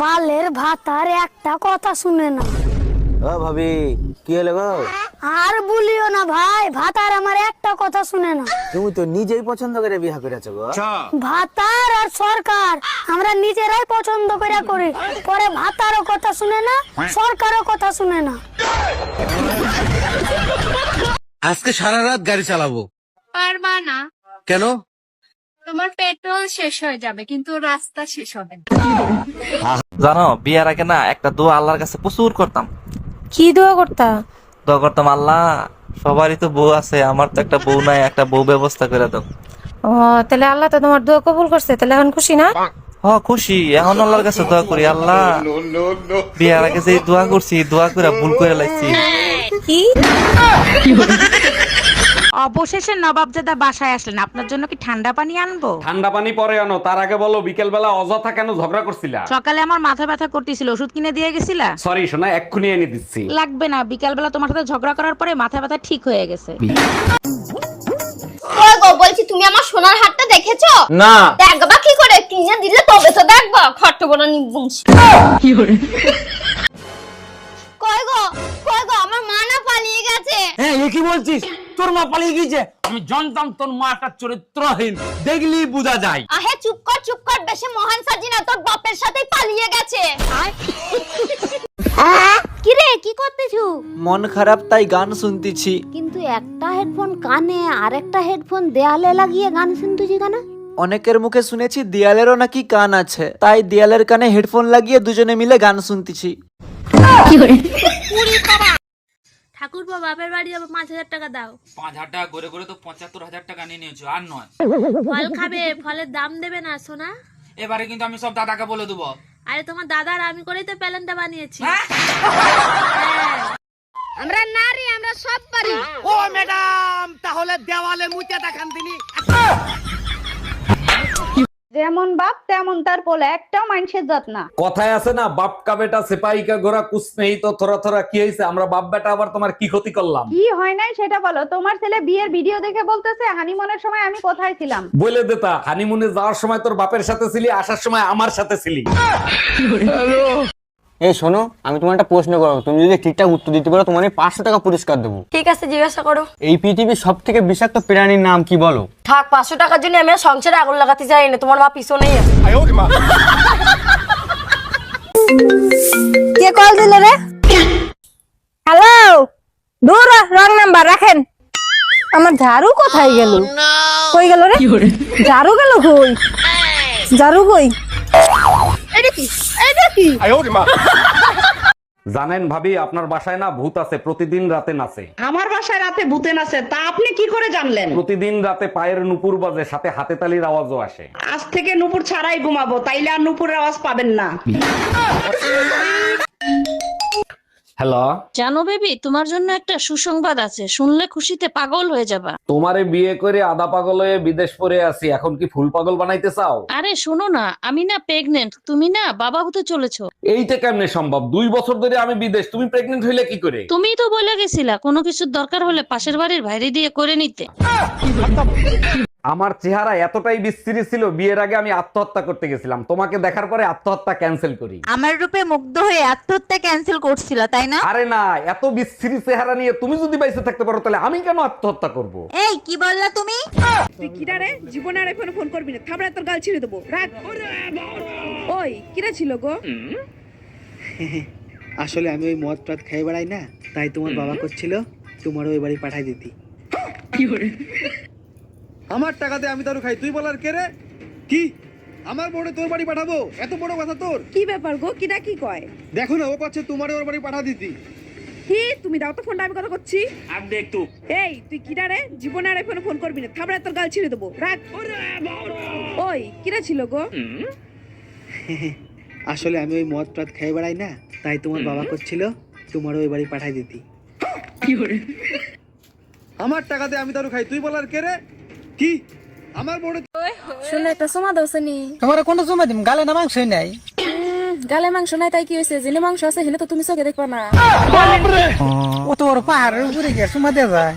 বালের ভাতার একটা কথা শুনে না। ও ভাবি কি হলো গো? আর বলিও না ভাই, ভাতার আমার একটা কথা শুনে না। তুমি তো নিজেই পছন্দ করে বিয়ে করেছো গো। ভাতার আর সরকার আমরা নিজেরাই পছন্দ করে করি, পরে ভাতারও কথা শুনে না, সরকারও কথা শুনে না। আজকে সারা রাত গাড়ি চালাবো। পারবা না, কেন? তোমার পেট্রোল শেষ হয়ে যাবে কিন্তু রাস্তা শেষ হবে না। জানো বিয়ার আগে না একটা দোয়া আল্লাহর কাছে প্রচুর করতাম। কি দোয়া করতা? দোয়া করতাম, আল্লাহ সবারই তো বউ আছে, আমার তো একটা বউ নাই, একটা বউ ব্যবস্থা করে দাও। ও তাহলে আল্লাহ তো তোমার দোয়া কবুল করছে, তাহলে এখন খুশি না? হ খুশি, এখন আল্লাহর কাছে দোয়া করি, আল্লাহ বিয়ার আগে যে দোয়া করছি, দোয়া করে ভুল করে লাগছি। কি অবশেষে নবাবজাদা বাসায় আসলেন, আপনার জন্য কি ঠান্ডা পানি আনবো? ঠান্ডা পানি পরে আনো, তার আগে বলো বিকেল বেলা অযথা কেন ঝগড়া করছিলা? সকালে আমার মাথা ব্যথা করতেছিল, ওষুধ কিনে দিয়ে গেছিলা? সরি সোনা, এক্ষুনি এনে দিচ্ছি। লাগবে না, বিকাল বেলা তোমার সাথে ঝগড়া করার পরে মাথা ব্যথা ঠিক হয়ে গেছে। ওই গো, বলছি তুমি আমার সোনার হারটা দেখেছো? না। দেখবা কি করে, কিনে দিলে তবে তো দেখবা। খট্ট বড় নিবংশ। কই গো, কই গো, আমার মা না পালিয়ে গেছে। হ্যাঁ এ কি বলছিস? তোর মা পালিয়ে গিয়েছে? আমি জানতাম তোর মা একটা চরিত্রহীন, দেখলি বোঝা যায়। আহে চুপ কর, বেশি মহান সাজি না, তোর বাপের সাথেই পালিয়ে গেছে। কি রে, কি করতেছু? মন খারাপ তাই গান শুনতেছি। কিন্তু একটা হেডফোন কানে আর একটা হেডফোন দেয়ালে লাগিয়ে গান শুনতেছি কেন? অনেকের মুখে শুনেছি দেয়ালেরও নাকি কান আছে, তাই দেয়ালের কানে হেডফোন লাগিয়ে দুজনে মিলে গান শুনতেছি। ঠাকুরপো বাপের বাড়ি যাবো, 5,000 টাকা দাও। 5,000 টাকা করে করে তো 75,000 টাকা নিয়ে নিয়েছো, আর নয়। ফল খাবে, ফলের দাম দেবে না সোনা? এবারে কিন্তু আমি সব দাদাকে বলে দেবো। আরে তোমার দাদার আমি করেই তো প্যালেনটা বানিয়েছি। আমরা নারী, আমরা সব পারি। ও ম্যাডাম, তাহলে দেওয়ালে মুচে দেখান দিনি। যেমন বাপ তেমন তার পোলা, একটাও মানুষের জাত না। কথায় আছে না, বাপ কা বেটা সিপাহি কা ঘোড়া কুছ নেই তো থোড়া থোড়া। কি হয়েছে? আমরা বাপ বেটা আবার তোমার কি ক্ষতি করলাম? কি হয় নাই সেটা বলো। তোমার ছেলে বিয়ের ভিডিও দেখে বলতেছে হানিমুনের সময় আমি কোথায় ছিলাম। বলে দেতা, হানিমুনে যাওয়ার সময় তোর বাপের সাথে ছিলি, আসার সময় আমার সাথে ছিলি। এই শোনো, আমি তোমার একটা প্রশ্ন করবো, তুমি যদি ঠিকঠাক উত্তর দিতে পারো তোমার 500 টাকা পুরস্কার দেবো। ঠিক আছে, জিজ্ঞাসা করো। এই পৃথিবীর সব থেকে বিষাক্ত প্রাণীর নাম কি বলো? থাক, 500 টাকার জন্য আমি আর সংসারে আগুন লাগাতে চাই না, তোমার মা পিছনেই আছে। কে কল দিল রে? হ্যালো, দূর রং নাম্বার রাখেন। আমার ঝাড়ু কোথায় গেল? কই গেল রে? ঝাড়ু গেল কই? ঝাড়ু কই? এটা কি? জানেন ভাবি, আপনার বাসায় না ভূত আছে, প্রতিদিন রাতে নাচে। আমার বাসায় রাতে ভূতে নাচে, তা আপনি কি করে জানলেন? প্রতিদিন রাতে পায়ের নুপুর বাজে, সাথে হাতে তালির আওয়াজও আসে। আজ থেকে নুপুর ছাড়াই ঘুমাবো, তাইলে আর নুপুরের আওয়াজ পাবেন না। হ্যালো, জানো বেবি, তোমার জন্য একটা সুসংবাদ আছে, শুনলে খুশিতে পাগল হয়ে যাবা। তোমারে বিয়ে করে আধা পাগল হয়ে বিদেশ পড়ে আছি, এখন কি ফুল পাগল বানাইতে চাও? আরে শোনো না, আমি না প্রেগনেন্ট, তুমি না বাবা হতে চলেছো। এইটা কেমনে সম্ভব? 2 বছর ধরে আমি বিদেশ, তুমি প্রেগনেন্ট হইলে কি করে? তুমিই তো বলে গেছিলা কোনো কিছুর দরকার হলে পাশের বাড়ির বাইরে দিয়ে করে নিতে। আমার চেহারা এতটাই বিশ্রী ছিল, বিয়ের আগে আমি আত্মহত্যা করতে গেছিলাম, তোমাকে দেখার পরে আত্মহত্যা ক্যান্সেল করি। আমার রূপে মুগ্ধ হয়ে আত্মহত্যা ক্যান্সেল করছিল, তাই না? আরে না, এত বিশ্রী চেহারা নিয়ে তুমি যদি বাইসে থাকতে পারো তাহলে আমি কেন আত্মহত্যা করব? এই কি বললা তুমি? তুই কিরা রে? জীবনে আর এখন ফোন করবি না, থাবড়া তোর গাল ছিঁড়ে দেবো। রাখ। ওই কিরা ছিল গো? আসলে আমি ওই মদ টদ খাই বেড়াই না, তাই তোমার বাবা করছিল তোমার ওই বাড়ি পাঠাই দিতি। আমার টাকাতে আমি দারু খাই, তুই বলার কে রে? কি আমার বড় তোর বাড়ি পাঠাবো? এত বড় কথা তোর? কি ব্যাপার গো, কিরা কি কয়? দেখো না, ও পাচ্ছে তোমার ওর বাড়ি পাঠা দিতি। কি তুমি দাও তো ফোনটা, আমি কথা করছি। আর দেখ তুই। এই তুই কিরা রে? জীবনে আর এখন ফোন করবি না, থাবড়া তোর গাল ছিঁড়ে দেবো। রাখ। ওই কিরা ছিল গো? আসলে আমি ওই মদ টদ খাই বেড়াই না, তাই তোমার বাবা করছিল তোমার ওই বাড়ি পাঠাই দিতি। আমার টাকাতে আমি দারু খাই, তুই বলার কে রে? কি আমার বড় শুনে একটা সমা দোসনি। তোমার কোনটা জমা দিম? গালে না মাংস নাই? গালে মাংস নাই তাই কি হয়েছে? জেনে মাংস আছে, হেলে তো তুমি চোখে দেখবা না। ও তো ওর পাহাড়ের উপরে গিয়ে জমা দেওয়া যায়।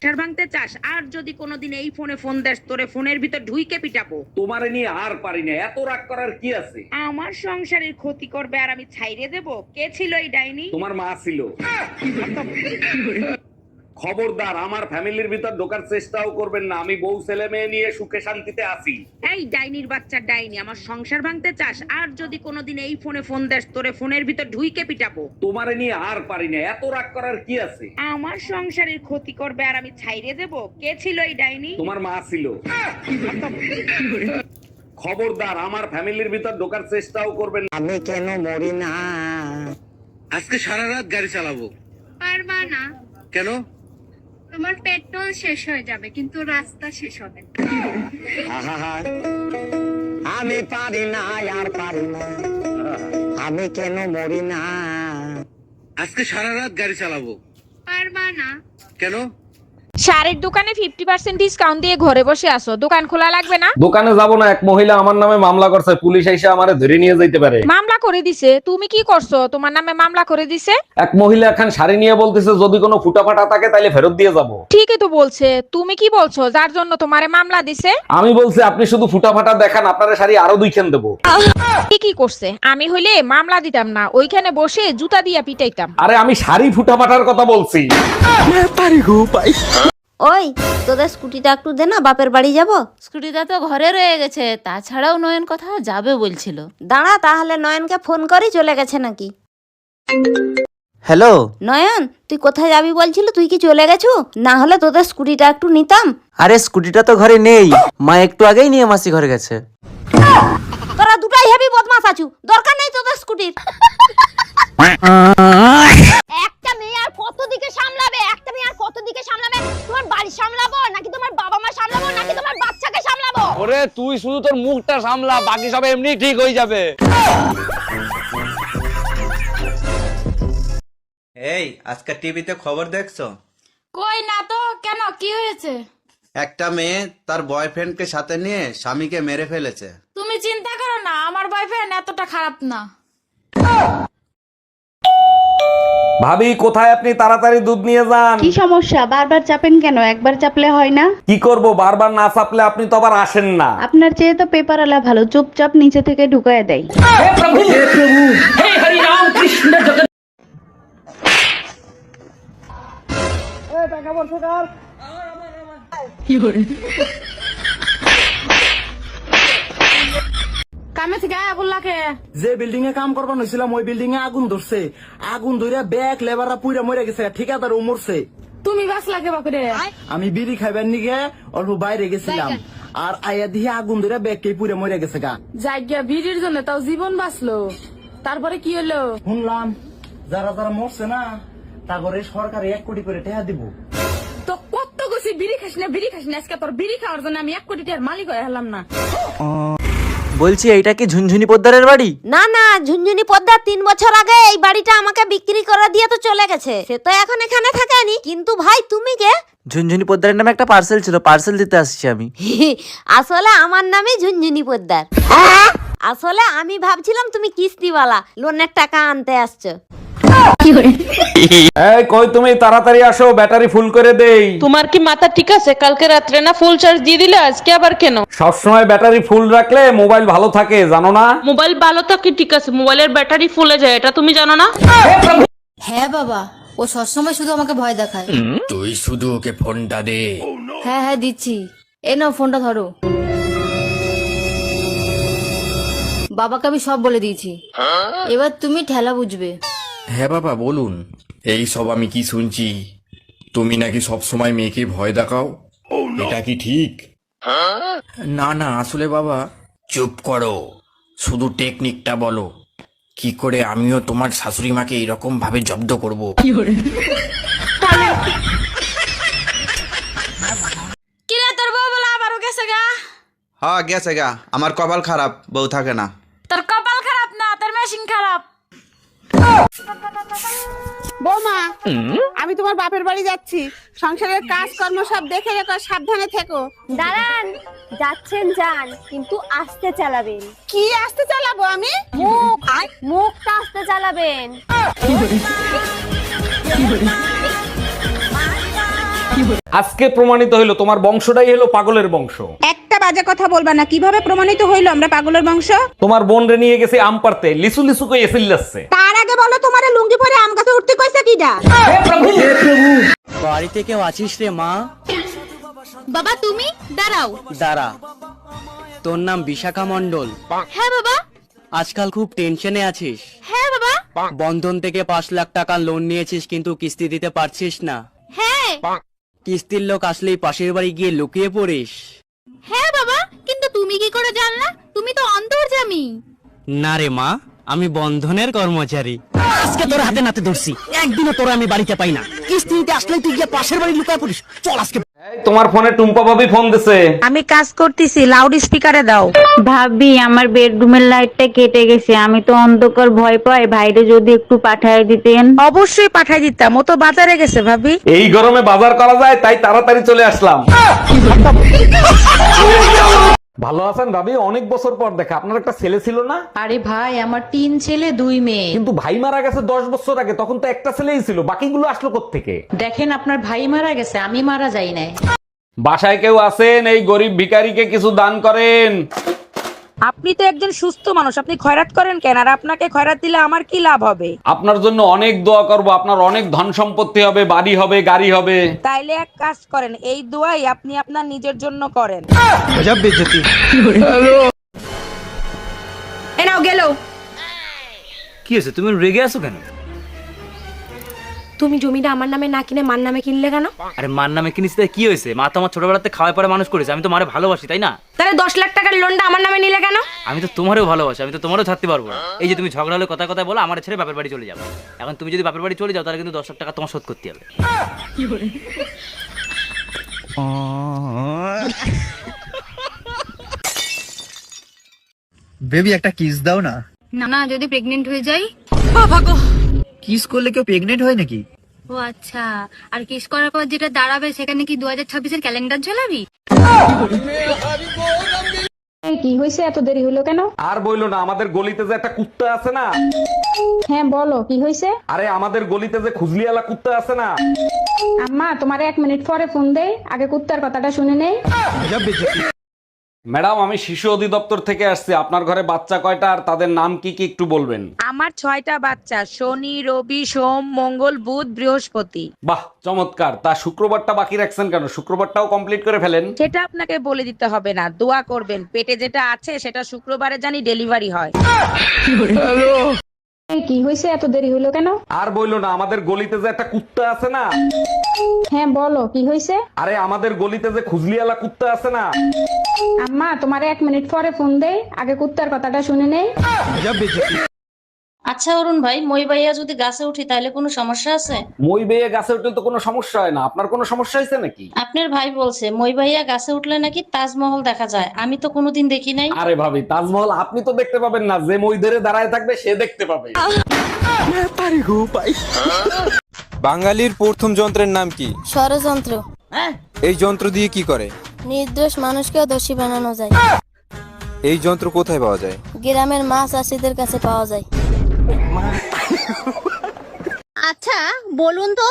সংসার ভাঙতে চাস, আর যদি কোনোদিন এই ফোনে ফোন দেস তোরে ফোনের ভিতর ঢুইকে পিটাবো। তোমারে নিয়ে আর পারি না, এত রাগ করার কি আছে? আমার সংসারের ক্ষতি করবে আর আমি ছাইরে দেব? কে ছিল এই ডাইনি? তোমার মা ছিল। খবরদার আমার ফ্যামিলির ভিতর ঢোকার চেষ্টাও করবেন না, আমি বউ ছেলে মেয়ে নিয়ে সুখে শান্তিতে আছি। এই ডাইনির বাচ্চা ডাইনি, আমার সংসার ভাঙতে চাস, আর যদি কোনোদিন এই ফোনে ফোন দেস তোরে ফোনের ভিতর ঢুইকে পিটাবো। তোমারে নিয়ে আর পারি না, এত রাগ করার কি আছে? আমার সংসারের ক্ষতি করবে আর আমি ছাইরে দেব? কে ছিল এই ডাইনি? তোমার মা ছিল। খবরদার আমার ফ্যামিলির ভিতর ঢোকার চেষ্টাও করবেন না। আমি কেন মরি না? আজকে সারা রাত গাড়ি চালাবো। পারবা না, কেন? তোমার পেট্রোল শেষ হয়ে যাবে কিন্তু রাস্তা শেষ হবে না। আহা, আমি পারি না, আর পারি না। আমি কেন মরি না? আজকে সারা রাত গাড়ি চালাবো। পারবা না, কেন? শাড়ির দোকানে 50% ডিসকাউন্ট দিয়ে ঘরে বসে আছো, দোকান খোলা লাগবে না? দোকানে যাব না, এক মহিলা আমার নামে মামলা করছে, পুলিশ এসে আমারে ধরে নিয়ে যাইতে পারে। মামলা করে দিছে? তুমি কি করছো? তোমার নামে মামলা করে দিছে? এক মহিলা এখন শাড়ি নিয়ে বলতেছে যদি কোনো ফুটা ফাটা থাকে তাহলে ফেরত দিয়ে যাব। ঠিকই তো বলছে। তুমি কি বলছো যার জন্য তোমারে মামলা দিছে? আমি বলছি আপনি শুধু ফুটা ফাটা দেখান, আপনার শাড়ি আরো 2খান দেবো। কি করছে? আমি হইলে মামলা দিতাম না, ওইখানে বসে জুতা দিয়া পিটাইতাম। আরে আমি শাড়ি ফুটা ফাটার কথা বলছি। ওই তোদের স্কুটিটা একটু দে না, বাপের বাড়ি যাব। স্কুটিটা তো ঘরে রয়ে গেছে, তাছাড়াও নয়ন কথা যাবে বলছিল। দাঁড়া তাহলে নয়নকে ফোন করি, চলে গেছে নাকি। হ্যালো, নয়ন তুই কোথায় যাবি বলছিল, তুই কি চলে গেছু? না হলে তোদের স্কুটিটা একটু নিতাম। আরে স্কুটিটা তো ঘরে নেই, মা একটু আগেই নিয়ে মাসি ঘরে গেছে। তোরা দুটাই হেভি বদমাস আছু, দরকার নেই তোদের স্কুটির। একটা মেয়ে আর কত দিকে সামলাবে? একটা মেয়ে আর কত দিকে সামলাবে? তোমার বাড়ি সামলাবো নাকি তোমার বাবা মা সামলাবো নাকি তোমার বাচ্চাকে সামলাবো? ওরে তুই শুধু তোর মুখটা সামলা, বাকি সব এমনি ঠিক হয়ে যাবে। এই আজকে টিভিতে খবর দেখছো? কই না তো, কেন কি হয়েছে? একটা মেয়ে তার বয়ফ্রেন্ডকে সাথে নিয়ে স্বামীকে মেরে ফেলেছে। তুমি চিন্তা করো না, আমার বয়ফ্রেন্ড এতটা খারাপ না। ভাবি কোথায় আপনি? তাড়াতাড়ি দুধ নিয়ে যান। কি সমস্যা? বারবার চাপেন কেন? একবার চাপলে হয় না? কি করব, বারবার না চাপলে আপনি তো আবার আসেন না। আপনার চেয়ে তো পেপার আলা ভালো, চুপচাপ নিচে থেকে ঢুকায় দেয়। কামে থেকে আগুন লাগে। যে বিল্ডিং এ কাম করবার হয়েছিলাম ওই বিল্ডিং এ আগুন ধরছে। আগুন ধরে ব্যাগ লেবাররা পুইরা মরে গেছে, ঠিকাদার ও মরছে। তুমি বাস লাগে বাকুরে। আমি বিড়ি খাইবার নিগে অল্প বাইরে গেছিলাম, আর আয়া দিয়ে আগুন ধরে ব্যাগ কে পুইরা মরে গেছে গা। জায়গা ভিড়ের জন্য তাও জীবন বাঁচলো, তারপরে কি হলো? শুনলাম যারা যারা মরছে না তারপরে সরকার 1 কোটি করে টাকা দিব। তো কত গেছি বিড়ি খাস না, বিড়ি খাস না, আজকে তোর বিড়ি খাওয়ার জন্য আমি 1 কোটি টাকার মালিক হয়ে হলাম না। বলছি এইটা কি ঝুনঝুনি পোদ্দারের বাড়ি? না না, ঝুনঝুনি পদ্মা 3 বছর আগে এই বাড়িটা আমাকে বিক্রি করে দিয়ে তো চলে গেছে, সে তো এখন এখানে থাকেনি। কিন্তু ভাই তুমি কে? ঝুনঝুনি পোদ্দারের নামে একটা পার্সেল ছিল, পার্সেল দিতে আসছি আমি। আসলে আমার নামই ঝুনঝুনি পোদ্দার। আসলে আমি ভাবছিলাম তুমি কিস্তিওয়ালা, লোনের টাকা আনতে আসছো। এই কই তুমি? তাড়াতাড়ি আসো, ব্যাটারি ফুল করে দেই। তোমার কি মাথা ঠিক আছে? কালকে রাত্রে না ফুল চার্জ দিয়ে দিলে, আজকে আবার কেন? সবসময় ব্যাটারি ফুল রাখলে মোবাইল ভালো থাকে, জানো না? মোবাইল ভালো থাকে ঠিক আছে, মোবাইলের ব্যাটারি ফুলে যায়, এটা তুমি জানো না? হ্যাঁ বাবা, ও সবসময় শুধু আমাকে ভয় দেখায়। তুই শুধু ওকে ফোনটা দে। হ্যাঁ হ্যাঁ দিচ্ছি, এ নাও ফোনটা ধরো। বাবাকে আমি সব বলে দিয়েছি, এবার তুমি ঠেলা বুঝবে। হ্যাঁ বাবা বলুন। এই সব আমি কি শুনছি, তুমি নাকি সব সময় মেয়েকে ভয় দেখাও, এটা কি ঠিক? না না আসলে বাবা। চুপ করো, শুধু টেকনিকটা বলো, কি করে আমিও তোমার শাশুড়ি মাকে এরকম ভাবে জব্দ করব। কিরে তোর বউ বলে আবারও গেছে গা? হ্যাঁ গেছে গা, আমার কপাল খারাপ, বউ থাকে না। তোর কপাল খারাপ না, তোর মেশিন খারাপ। বৌমা, আমি তোমার বাপের বাড়ি যাচ্ছি, সংসারের কাজকর্ম সব দেখে রেখো, সাবধানে থেকো। দাঁড়ান, যাচ্ছেন যান, কিন্তু আস্তে চালাবেন। কি আসতে চালাবো আমি? মুখটা আস্তে চালাবেন। আজকে প্রমাণিত হইলো তোমার বংশটাই হলো পাগলের বংশ। একটা বাজে কথা বলবা না, কিভাবে প্রমাণিত হইলো আমরা পাগলের বংশ? তোমার বোন রে নিয়ে গেছে আম পারতে, লিসু লিসু কই এসিল যাচ্ছে। তার আগে বলো তোমারে লুঙ্গি পরে আম গাছে উঠতে কইছে কিডা? বাড়িতে কেউ আছিস রে মা? বাবা তুমি দাঁড়াও। দাঁড়া, তোর নাম বিশাখা মণ্ডল? হ্যাঁ বাবা। আজকাল খুব টেনশনে আছিস? হ্যাঁ বাবা। বন্ধন থেকে 5 লাখ টাকা লোন নিয়েছিস কিন্তু কিস্তি দিতে পারছিস না। হ্যাঁ। কিস্তির লোক আসলেই পাশের বাড়ি গিয়ে লুকিয়ে পড়িস। হ্যাঁ বাবা, কিন্তু তুমি কি করে জানলা? তুমি তো অন্তর্যামী। না রে মা, আমি বন্ধনের কর্মচারী। আজকে তোর হাতে নাতে ধরছি, একদিনও তোর আমি বাড়িতে পাই না। কিস্তি দিতে আসলেই তুই গিয়ে পাশের বাড়ি লুকিয়ে পড়িস। চল আজকে। তোমার ফোনে টুম্পা ভাবি ফোন দিছে। আমি কাজ করতেছি, লাউড স্পিকারে দাও। ভাবি আমার বেডরুমের লাইটটা কেটে গেছে, আমি তো অন্ধকার ভয় পাই, ভাইরে যদি একটু পাঠায় দিতেন। অবশ্যই পাঠাই দিতাম, ও তো বাজারে গেছে ভাবি। এই গরমে বাজার করা যায় তাই তাড়াতাড়ি চলে আসলাম। ভালো আছেন ভাবি? অনেক বছর পর দেখা। আপনার একটা ছেলে ছিল না? আরে ভাই, আমার 3 ছেলে 2 মেয়ে। কিন্তু ভাই মারা গেছে 10 বছর আগে, তখন তো একটা ছেলেই ছিল, বাকিগুলো আসলো কোত্থেকে? দেখেন, আপনার ভাই মারা গেছে, আমি মারা যাই নাই। বাসায় কেউ আছেন? এই গরিব ভিখারিকে কিছু দান করেন। আপনি তো একজন সুস্থ মানুষ, আপনি খয়রাত করেন কেন? আর আপনাকে খয়রাত দিলে আমার কি লাভ হবে? আপনার জন্য অনেক দোয়া করব, আপনার অনেক ধন সম্পত্তি হবে, বাড়ি হবে, গাড়ি হবে। তাইলে এক কাজ করেন, এই দোয়াই আপনি আপনার নিজের জন্য করেন। এ নাও গেল। কি হয়েছে, তুমি রেগে আছো কেন? তুমি জমিটা আমার নামে না কিনে মার নামে কিনলে কেন? আরে মার নামে কিনিস তাই কি হয়েছে? মা তো আমার ছোটবেলাতে খাওয়াই পরে মানুষ করেছে, আমি তো মারে ভালোবাসি, তাই না? তাহলে 10 লাখ টাকার লোনটা আমার নামে নিলে কেন? আমি তো তোমারও ভালোবাসি, আমি তো তোমারও ছাড়তে পারবো না। এই যে তুমি ঝগড়া হলে কথা কথা বলো, আমার ছেড়ে বাপের বাড়ি চলে যাবে। এখন তুমি যদি বাপের বাড়ি চলে যাও তাহলে কিন্তু 10 লাখ টাকা তোমার শোধ করতে হবে। বেবি একটা কিস দাও না। না না, যদি প্রেগনেন্ট হয়ে যাই? কিস করলে কেউ প্রেগনেন্ট হয় নাকি? ও আচ্ছা, আর কিস করার পর যেটা দাঁড়াবে সেখানে কি 2026-এর ক্যালেন্ডার ঝোলাবি? কি হয়েছে, এত দেরি হলো কেন? আর বইলো না, আমাদের গলিতে যে একটা কুত্তা আছে না। হ্যাঁ বলো, কি হয়েছে? আরে আমাদের গলিতে যে খুজলিওয়ালা কুত্তা আছে না। আম্মা তোমার 1 মিনিট পরে ফোন দেই, আগে কুত্তার কথাটা শুনে নেই। ম্যাডাম, আমি শিশু অধিদপ্তর থেকে আসছি। আপনার ঘরে বাচ্চা কয়টা আর তাদের নাম কি কি একটু বলবেন? আমার 6টা বাচ্চা, শনি, রবি, সোম, মঙ্গল, বুধ, বৃহস্পতি। বাহ, চমৎকার। তা শুক্রবারটা বাকি রাখছেন কেন? শুক্রবারটাও কমপ্লিট করে ফেলেন। সেটা আপনাকে বলে দিতে হবে না, দোয়া করবেন পেটে যেটা আছে সেটা শুক্রবারে জানি ডেলিভারি হয়। কি হয়েছে, এত দেরি হলো কেন? আর বইলো না, আমাদের গলিতে যে একটা কুত্তা আছে না। হ্যাঁ বলো, কি হয়েছে? আরে আমাদের গলিতে যে খুজলিওয়ালা কুত্তা আছে না। আম্মা তোমার 1 মিনিট পরে ফোন দেই, আগে কুত্তার কথাটা শুনে নেই। আচ্ছা অরুণ ভাই, মই ভাইয়া যদি গাছে উঠি তাহলে কোনো সমস্যা আছে? মই বেয়ে গাছে উঠলে তো কোনো সমস্যা হয় না। আপনার কোনো সমস্যা হয়েছে নাকি? আপনার ভাই বলছে মই ভাইয়া গাছে উঠলে নাকি তাজমহল দেখা যায়, আমি তো কোনোদিন দেখি নাই। আরে ভাবি, তাজমহল আপনি তো দেখতে পাবেন না, যে মই ধরে দাঁড়ায় থাকবে সে দেখতে পাবে। বাঙালির প্রথম যন্ত্রের নাম কি? ষড়যন্ত্র। এই যন্ত্র দিয়ে কি করে? নির্দোষ মানুষকেও দোষী বানানো যায়। এই যন্ত্র কোথায় পাওয়া যায়? গ্রামের মাছ চাষীদের কাছে পাওয়া যায়। আচ্ছা বলুন তো,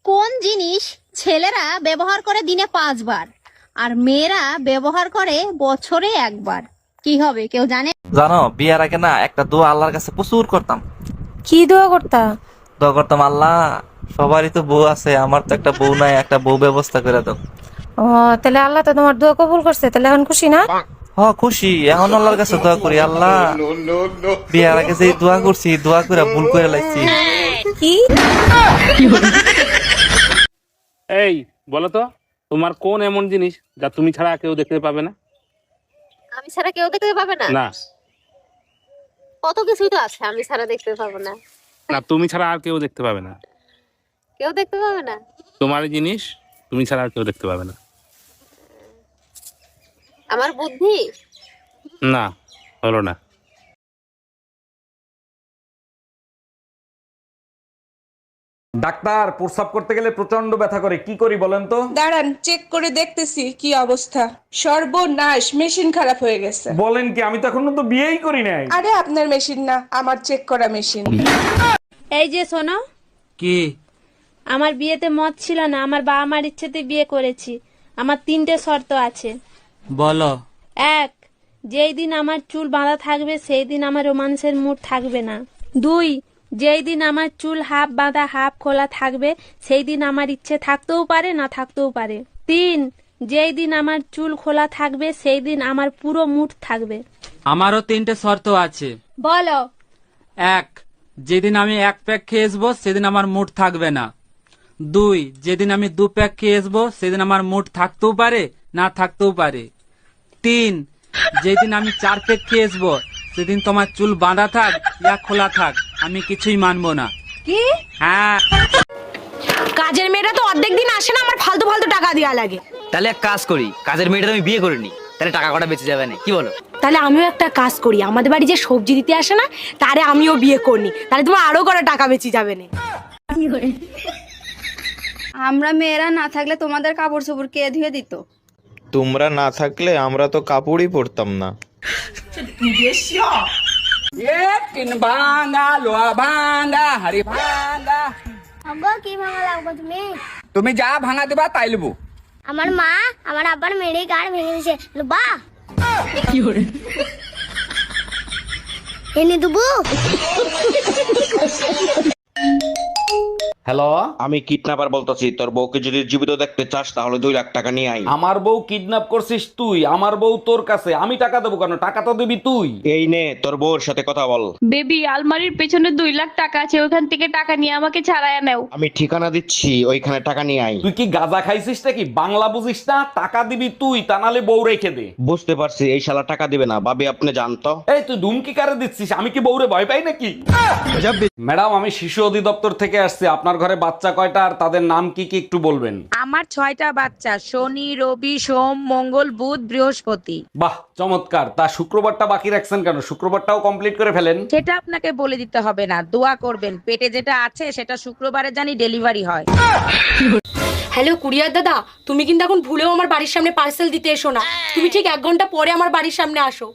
কোন জিনিস ছেলেরা ব্যবহার করে দিনে 5 বার আর মেয়েরা ব্যবহার করে বছরে 1 বার? কি হবে কেউ জানে? জানো, বিয়ের আগে না একটা দোয়া আল্লাহর কাছে প্রচুর করতাম। কি দোয়া করতা? দোয়া করতাম, আল্লাহ সবারই তো বউ আছে, আমার তো একটা বউ নাই, একটা বউ ব্যবস্থা করে দাও। ও তাহলে আল্লাহ তো তোমার দোয়া কবুল করছে, তাহলে এখন খুশি না? খুশি। এখন আল্লাহর কাছে দোয়া করি, আল্লাহ বিয়ের আগে যে দোয়া করছি, দোয়া করে ভুল করে লাগছি। কি? এই বলো তো, তোমার কোন এমন জিনিস যা তুমি ছাড়া কেউ দেখতে পাবে না? আমি ছাড়া কেউ দেখতে পাবে না? না কত কিছুই তো আছে আমি ছাড়া দেখতে পাবো না। না, তুমি ছাড়া আর কেউ দেখতে পাবে না। কেউ দেখতে পাবে না? তোমার জিনিস তুমি ছাড়া আর কেউ দেখতে পাবে না। আমার বুদ্ধি? না, হলো না। ডাক্তার, প্রস্রাব করতে গেলে প্রচন্ড ব্যথা করে, কি করি বলেন তো? দাঁড়ান, চেক করে দেখতেছি কি অবস্থা। সর্বনাশ, মেশিন খারাপ হয়ে গেছে। বলেন কি? আমি তো এখনো তো বিয়েই করি নাই। আরে আপনার মেশিন না, আমার চেক করা মেশিন। এই যে শোনো, কি? আমার বিয়েতে মত ছিল না, আমার বাবা মার ইচ্ছেতে বিয়ে করেছি। আমার 3টে শর্ত আছে। বলো। 1, যেই দিন আমার চুল বাঁধা থাকবে সেই দিন আমার রোমান্সের মুড থাকবে না। 2, যেই দিন আমার চুল হাফ বাঁধা হাফ খোলা থাকবে সেই দিন আমার ইচ্ছে থাকতেও পারে না থাকতেও পারে। 3, যেই দিন আমার চুল খোলা থাকবে সেই দিন আমার পুরো মুড থাকবে। আমারও 3টে শর্ত আছে। বলো। 1, যেদিন আমি 1 প্যাক খেয়ে আসবো সেদিন আমার মুড থাকবে না। 2, যেদিন আমি 2 প্যাক খেয়ে আসবো সেদিন আমার মুড থাকতেও পারে না থাকতেও পারে। 3, যেদিন আমি 4 প্যাক খেয়ে আসবো সেদিন তোমার চুল বাঁধা থাক ইয়া খোলা থাক আমি কিছুই মানবো না। কি? হ্যাঁ। কাজের মেয়েরা তো অর্ধেক দিন আসে না, আমার ফালতু ফালতু টাকা দেওয়া লাগে। তাহলে এক কাজ করি, কাজের মেয়েটা আমি বিয়ে করিনি, তাহলে টাকা কটা বেঁচে যাবে না, কি বলো? তাহলে আমিও একটা কাজ করি, আমাদের বাড়ি যে সবজি দিতে আসে না তারে আমিও বিয়ে করি, তাহলে তোমার আরো কটা টাকা বেঁচে যাবে না। আমরা মেয়েরা না থাকলে তোমাদের কাপড় চোপড় কে ধুয়ে দিত? তোমরা না থাকলে আমরা তো কাপড়ই পরতাম না। কি ভাঙা লাগবে তুমি? তুমি যা ভাঙা দেবা তাই লবো। আমার মা আমার আব্বার মেরে গাড় ভেঙে দিয়েছে, বা এনে দেবো। হ্যালো, আমি কিডন্যাপার বলতেছি, তোর বউকে যদি জীবিত দেখতে চাস তাহলে 2 লাখ টাকা নিয়ে আয়। আমার বউ কিডন্যাপ করছিস তুই? আমার বউ তোর কাছে, আমি টাকা দেবো কেন? টাকা তো দিবি তুই। এই নে তোর বউর সাথে কথা বল। বেবি, আলমারির পেছনে 2 লাখ টাকা আছে, ওখান থেকে টাকা নিয়ে আমাকে ছাড়ায় নাও। আমি ঠিকানা দিচ্ছি, ওইখানে টাকা নিয়ে আয়। তুই কি গাঁজা খাইছিস নাকি? বাংলা বুঝিস না? টাকা দিবি তুই, তা নাহলে বউ রেখে দে। বুঝতে পারছি, এই শালা টাকা দিবে না। ভাবি আপনি জানতো? এই তুই ধুমকি কারে দিচ্ছিস? আমি কি বউরে ভয় পাই নাকি? ম্যাডাম, আমি শিশু অধিদপ্তর থেকে আসছি। আপনার ঘরে বাচ্চা কয়টা আর তাদের নাম কি কি একটু বলবেন? আমার 6টা বাচ্চা, শনি রবি সোম মঙ্গল বুধ বৃহস্পতি। বাহ, চমৎকার। তা শুক্রবারটা বাকি রাখছেন কেন? শুক্রবারটাও কমপ্লিট করে ফেলেন। সেটা আপনাকে বলে দিতে হবে না, দোয়া করবেন পেটে যেটা আছে সেটা শুক্রবারে জানি ডেলিভারি হয়। হ্যালো কুরিয়ার দাদা, তুমি কিন্তু এখন ভুলেও আমার বাড়ির সামনে পার্সেল দিতে এসো না। তুমি ঠিক 1 ঘন্টা পরে আমার বাড়ির সামনে আসো।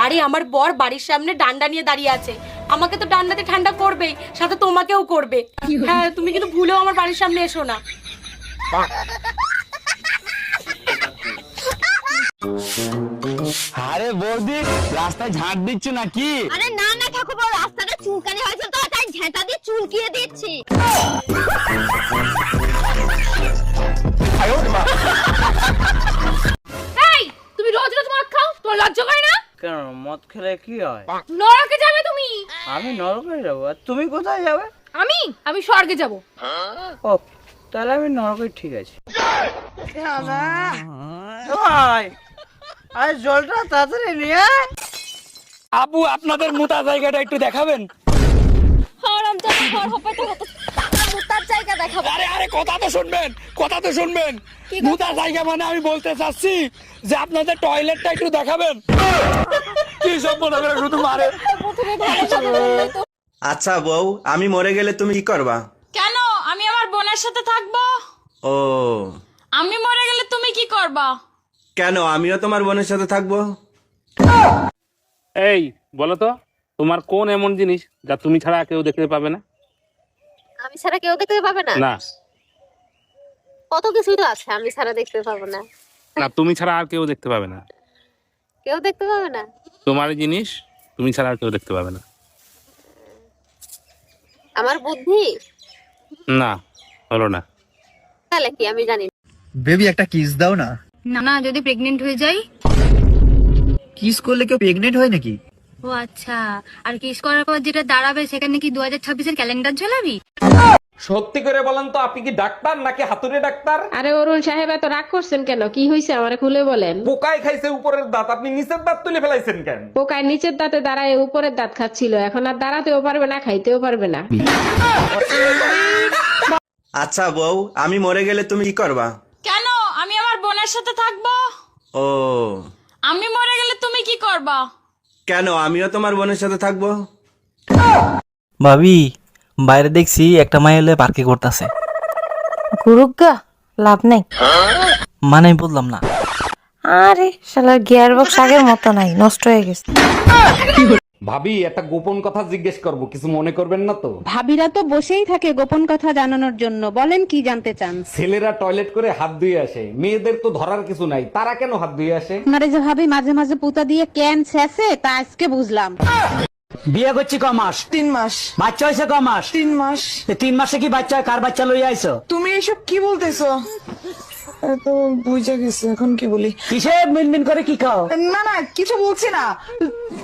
আরে আমার বর বাড়ির সামনে ডান্ডা নিয়ে দাঁড়িয়ে আছে, আমাকে তো ডান্ডাতে ঠান্ডা করবেই, সাথে তোমাকেও করবে। হ্যাঁ, তুমি কিন্তু ভুলেও আমার বাড়ির সামনে এসো না। আরে বৌদি, রাস্তায় ঝাড় দিচ্ছ নাকি? আরে না না ঠাকুরপো, রাস্তাটা চুলকানি হয়েছে তো তাই ঝেঁটা দিয়ে চুলকিয়ে দিচ্ছি। এই, তুমি রোজ রোজ মদ খাও, তোমার লজ্জা করে না? কেন, মদ খেলে কি হয়? নরকে যাবে তুমি। আমি নরকে যাবো, আর তুমি কোথায় যাবে? আমি স্বর্গে যাব। ও, তাহলে আমি নরকে, ঠিক আছে। আরে জলটা তাড়াতাড়ি নিয়ে আয়। আবু, আপনাদের মোটা জায়গাটা একটু দেখাবেন? আরে আরে, কথা তো শুনবেন, কথা তো শুনবেন। মোটা জায়গা মানে আমি বলতে চাচ্ছি যে আপনাদের টয়লেটটা একটু দেখাবেন। কি সব মনে করে শুধু মারে। আচ্ছা বউ, আমি মরে গেলে তুমি কি করবা? কেন? আমি আমার বোনের সাথে থাকবো। ও, আমি মরে গেলে তুমি কি করবা? কেন, আমিও তোমার বোনের সাথে থাকবো। এই বলো তো, তোমার কোন এমন জিনিস যা তুমি ছাড়া কেউ দেখতে পাবে না? আমি ছাড়া কেউ দেখতে পাবে না? না কত কিছুই তো আছে আমি ছাড়া দেখতে পাবো না। না, তুমি ছাড়া আর কেউ দেখতে পাবে না। কেউ দেখতে পাবে না? তোমার জিনিস তুমি ছাড়া আর কেউ দেখতে পাবে না। আমার বুদ্ধি? না, হলো না। তাহলে কি আমি জানি না। বেবি, একটা কিস দাও না। না না, যদি প্রেগনেন্ট হয়ে যাই? কিস করলে কেউ প্রেগনেন্ট হয় নাকি? ও আচ্ছা, আর কিস করার পর যেটা দাঁড়াবে সেখানে কি 2026-এর ক্যালেন্ডার ঝোলাবি? সত্যি করে বলেন তো, আপনি কি ডাক্তার নাকি হাতুড়ে ডাক্তার? আরে অরুণ সাহেব, এত রাগ করছেন কেন? কি হয়েছে আমারে খুলে বলেন। পোকায় খাইছে উপরের দাঁত, আপনি নিচের দাঁত তুলে ফেলাইছেন কেন? পোকায় নিচের দাঁতে দাঁড়ায় উপরের দাঁত খাচ্ছিল, এখন আর দাঁড়াতেও পারবে না, খাইতেও পারবে না। আচ্ছা বউ, আমি মরে গেলে তুমি কি করবা? কেন? আমি আমার বোনের সাথে থাকবো। ও, আমি মরে গেলে তুমি কি করবা? কেন, আমিও তোমার বোনের সাথে থাকবো। ভাবি, বাইরে দেখছি একটা মাই এলে পার্কে করতেছে। গুরুগা, লাভ নেই। মানে আমি বললাম না। আরে শালার গিয়ার বক্স আগের মতো নাই, নষ্ট হয়ে গেছে। ভাবি একটা গোপন কথা জিজ্ঞেস করব, কিছু মনে করবেন না তো? ভাবিরা তো বসেই থাকে গোপন কথা জানানোর জন্য, বলেন কি জানতে চান? ছেলেরা টয়লেট করে হাত ধুয়ে আসে, মেয়েদের তো ধরার কিছু নাই, তারা কেন হাত ধুয়ে আসে? আপনারা যে ভাবি মাঝে মাঝে পুতা দিয়ে ক্যান ছেঁচে, তা আজকে বুঝলাম। বিয়ে করছি ক মাস? 3 মাস। বাচ্চা হয়েছে ক মাস? 3 মাস। 3 মাসে কি বাচ্চা হয়? কার বাচ্চা লইয়া আইছো? তুমি এসব কি বলতেছো? তো বুঝে গেছে, এখন কি বলি? কিসে মিনমিন করে কি খাও? না না, কিছু বলছি না।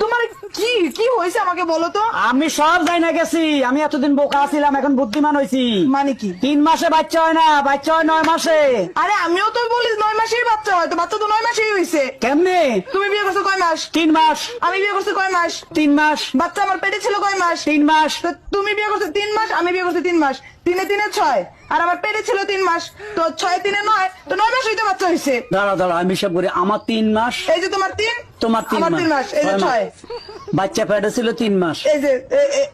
তোমার কি কি হয়েছে আমাকে বলো তো। আমি সব যাই না গেছি, আমি এতদিন বোকা ছিলাম, এখন বুদ্ধিমান হয়েছি। মানে কি? 3 মাসে বাচ্চা হয় না, বাচ্চা হয় 9 মাসে। আরে আমিও তো বলি 9 মাসেই বাচ্চা হয়, তো বাচ্চা তো 9 মাসেই হয়েছে। কেমনে? তুমি বিয়ে করছো কয় মাস? 3 মাস। আমি বিয়ে করছি কয় মাস? 3 মাস। বাচ্চা আমার পেটে ছিল কয় মাস? 3 মাস। তো তুমি বিয়ে করছো 3 মাস, আমি বিয়ে করছি 3 মাস। 3 এ 3 এ 6, আর আমার পেটে ছিল 3 মাস, তো 6 এ 3 এ 9, তো 9 মাসেই তো বাচ্চা হয়েছে। দাঁড়া দাঁড়া, আমি সব করি। আমার 3 মাস। এই যে তোমার 3, তোমার 3 আমার 3 মাস, এই যে 6। বাচ্চা পেটে ছিল 3 মাস। এই যে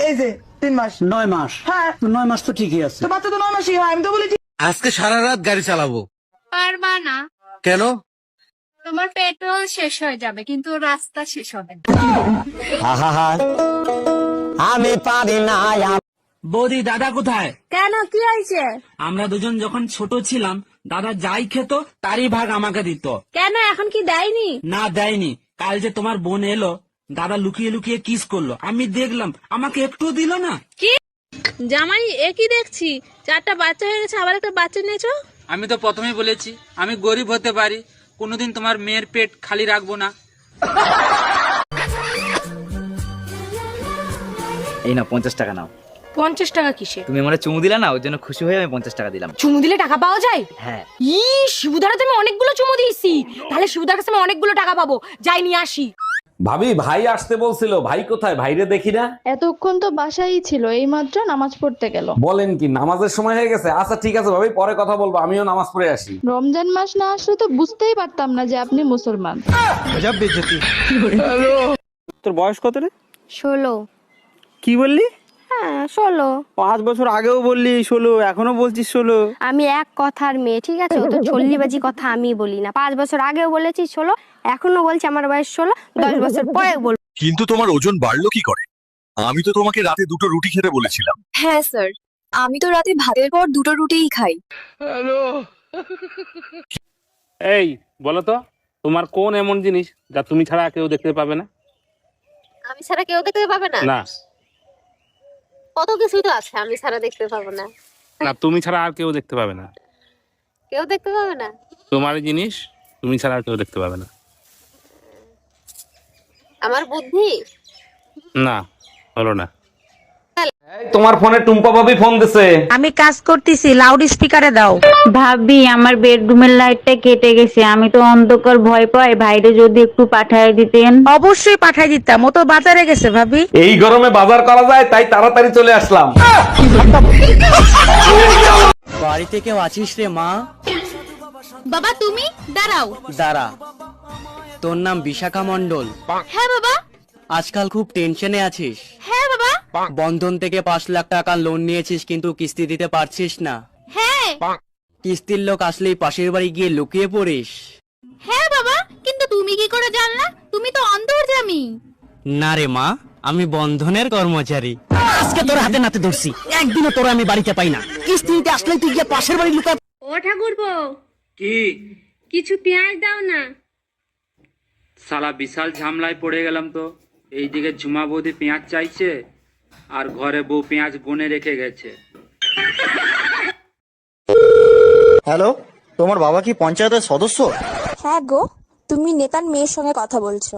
এই যে 3 মাস। 9 মাস। হ্যাঁ, 9 মাস তো ঠিকই আছে। তো বাচ্চা তো 9 মাসই হয়, আমি তো বলেছি। আজকে সারা রাত গাড়ি চালাবো। পারবা না, কেন? তোমার পেট্রোল শেষ হয়ে যাবে কিন্তু রাস্তা শেষ হবে না। আমি পারি না। বৌদি, দাদা কোথায়? কেন, কি হয়েছে? আমরা দুজন যখন ছোট ছিলাম, দাদা যাই খেত তারই ভাগ আমাকে দিত। কেন, এখন কি দেয়নি? না, দেয়নি। কাল যে তোমার বোন এলো, দাদা লুকিয়ে লুকিয়ে কিস করলো, আমি দেখলাম, আমাকে একটু দিল না। কি জামাই, একই দেখছি, 4টা বাচ্চা হয়ে গেছে, আবার একটা বাচ্চা নিয়েছো। আমি তো প্রথমেই বলেছি আমি গরিব হতে পারি, কোনোদিন তোমার মেয়ের পেট খালি রাখবো না। এই না 50 টাকা নাও। 50 টাকা কিসে? তুমি আমার চুমু দিলা না, ওর জন্য খুশি হয়ে আমি 50 টাকা দিলাম। চুমু দিলে টাকা পাওয়া যায়? হ্যাঁ। শিবুদারা তুমি অনেকগুলো চুমু দিয়েছি, তাহলে শিবুদার কাছে আমি অনেকগুলো টাকা পাবো, যাই নিয়ে আসি। ভাবি, ভাই আসতে বলছিল, ভাই কোথায়? ভাইরে দেখি না। এতক্ষণ তো বাসায় ছিল, এইমাত্র নামাজ পড়তে গেল। বলেন কি, নামাজের সময় হয়ে গেছে? আচ্ছা ঠিক আছে ভাবি, পরে কথা বলবো, আমিও নামাজ পড়ে আসি। রমজান মাস না আসলে তো বুঝতেই পারতাম না যে আপনি মুসলমান। তোর বয়স কত রে? 16। কি বললি? হ্যাঁ 16। 5 বছর আগেও বললি 16, এখনো বলছিস 16। আমি এক কথার মেয়ে, ঠিক আছে? ও তো চল্লিবাজি কথা আমি বলি না। 5 বছর আগেও বলেছি 16, এখনো বলছি আমার বয়স 16, 10 বছর পরে বলবো। কিন্তু তোমার ওজন বাড়লো কি করে? আমি তো তোমাকে রাতে 2টো রুটি খেতে বলেছিলাম। হ্যাঁ স্যার, আমি তো রাতে ভাতের পর 2টো রুটিই খাই। এই বলো তো, তোমার কোন এমন জিনিস যা তুমি ছাড়া কেউ দেখতে পাবে না? আমি ছাড়া কেউ দেখতে পাবে না? না কত কিছুই তো আছে আমি ছাড়া দেখতে পাবো না। না, তুমি ছাড়া আর কেউ দেখতে পাবে না। কেউ দেখতে পাবে না? তোমার জিনিস তুমি ছাড়া আর কেউ দেখতে পাবে না। আমার বুদ্ধি? না, হলো না। তোমার ফোনে টুম্পা ভাবি ফোন দিছে। আমি কাজ করতেছি, লাউড স্পিকারে দাও। ভাবি, আমার বেডরুমের লাইটটা কেটে গেছে, আমি তো অন্ধকার ভয় পাই, ভাইরে যদি একটু পাঠায় দিতেন। অবশ্যই পাঠাই দিতাম, ও তো বাজারে গেছে ভাবি। এই গরমে বাজার করা যায়, তাই তাড়াতাড়ি চলে আসলাম। বাড়িতে কেউ আছিস রে মা? বাবা তুমি দাঁড়াও। দাঁড়া। তোর নাম বিশাখা মণ্ডল? হ্যাঁ বাবা। আজকাল খুব টেনশনে আছিস? হ্যাঁ বাবা। বন্ধন থেকে 5 লাখ টাকা লোন নিয়েছিস, কিন্তু কিস্তি দিতে পারছিস না। হ্যাঁ। কিস্তির লোক আসলেই পাশের বাড়ি গিয়ে লুকিয়ে পড়িস। হ্যাঁ বাবা, কিন্তু তুমি কি করে জানলা? তুমি তো অন্তর্যামী। না রে মা, আমি বন্ধনের কর্মচারী। আজকে তোর হাতে নাতে ধরছি, একদিনও তোর আমি বাড়িতে পাই না। কিস্তি দিতে আসলেই তুই গিয়ে পাশের বাড়ি লুকা। ও ঠাকুরপো, কি? কিছু পেঁয়াজ দাও না। সালা বিশাল ঝামলায় পড়ে গেলাম তো। এইদিকে ঝুমা বৌদি পেঁয়াজ চাইছে, আর ঘরে বউ পেঁয়াজ বনে রেখে গেছে। হ্যালো, তোমার বাবা কি পঞ্চায়েতের সদস্য? হ্যাঁ গো, তুমি নেতার মেয়ের সঙ্গে কথা বলছো।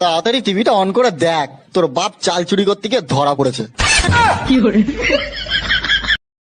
তাড়াতাড়ি টিভিটা অন করে দেখ, তোর বাপ চাল চুরি করতে গিয়ে ধরা পড়েছে।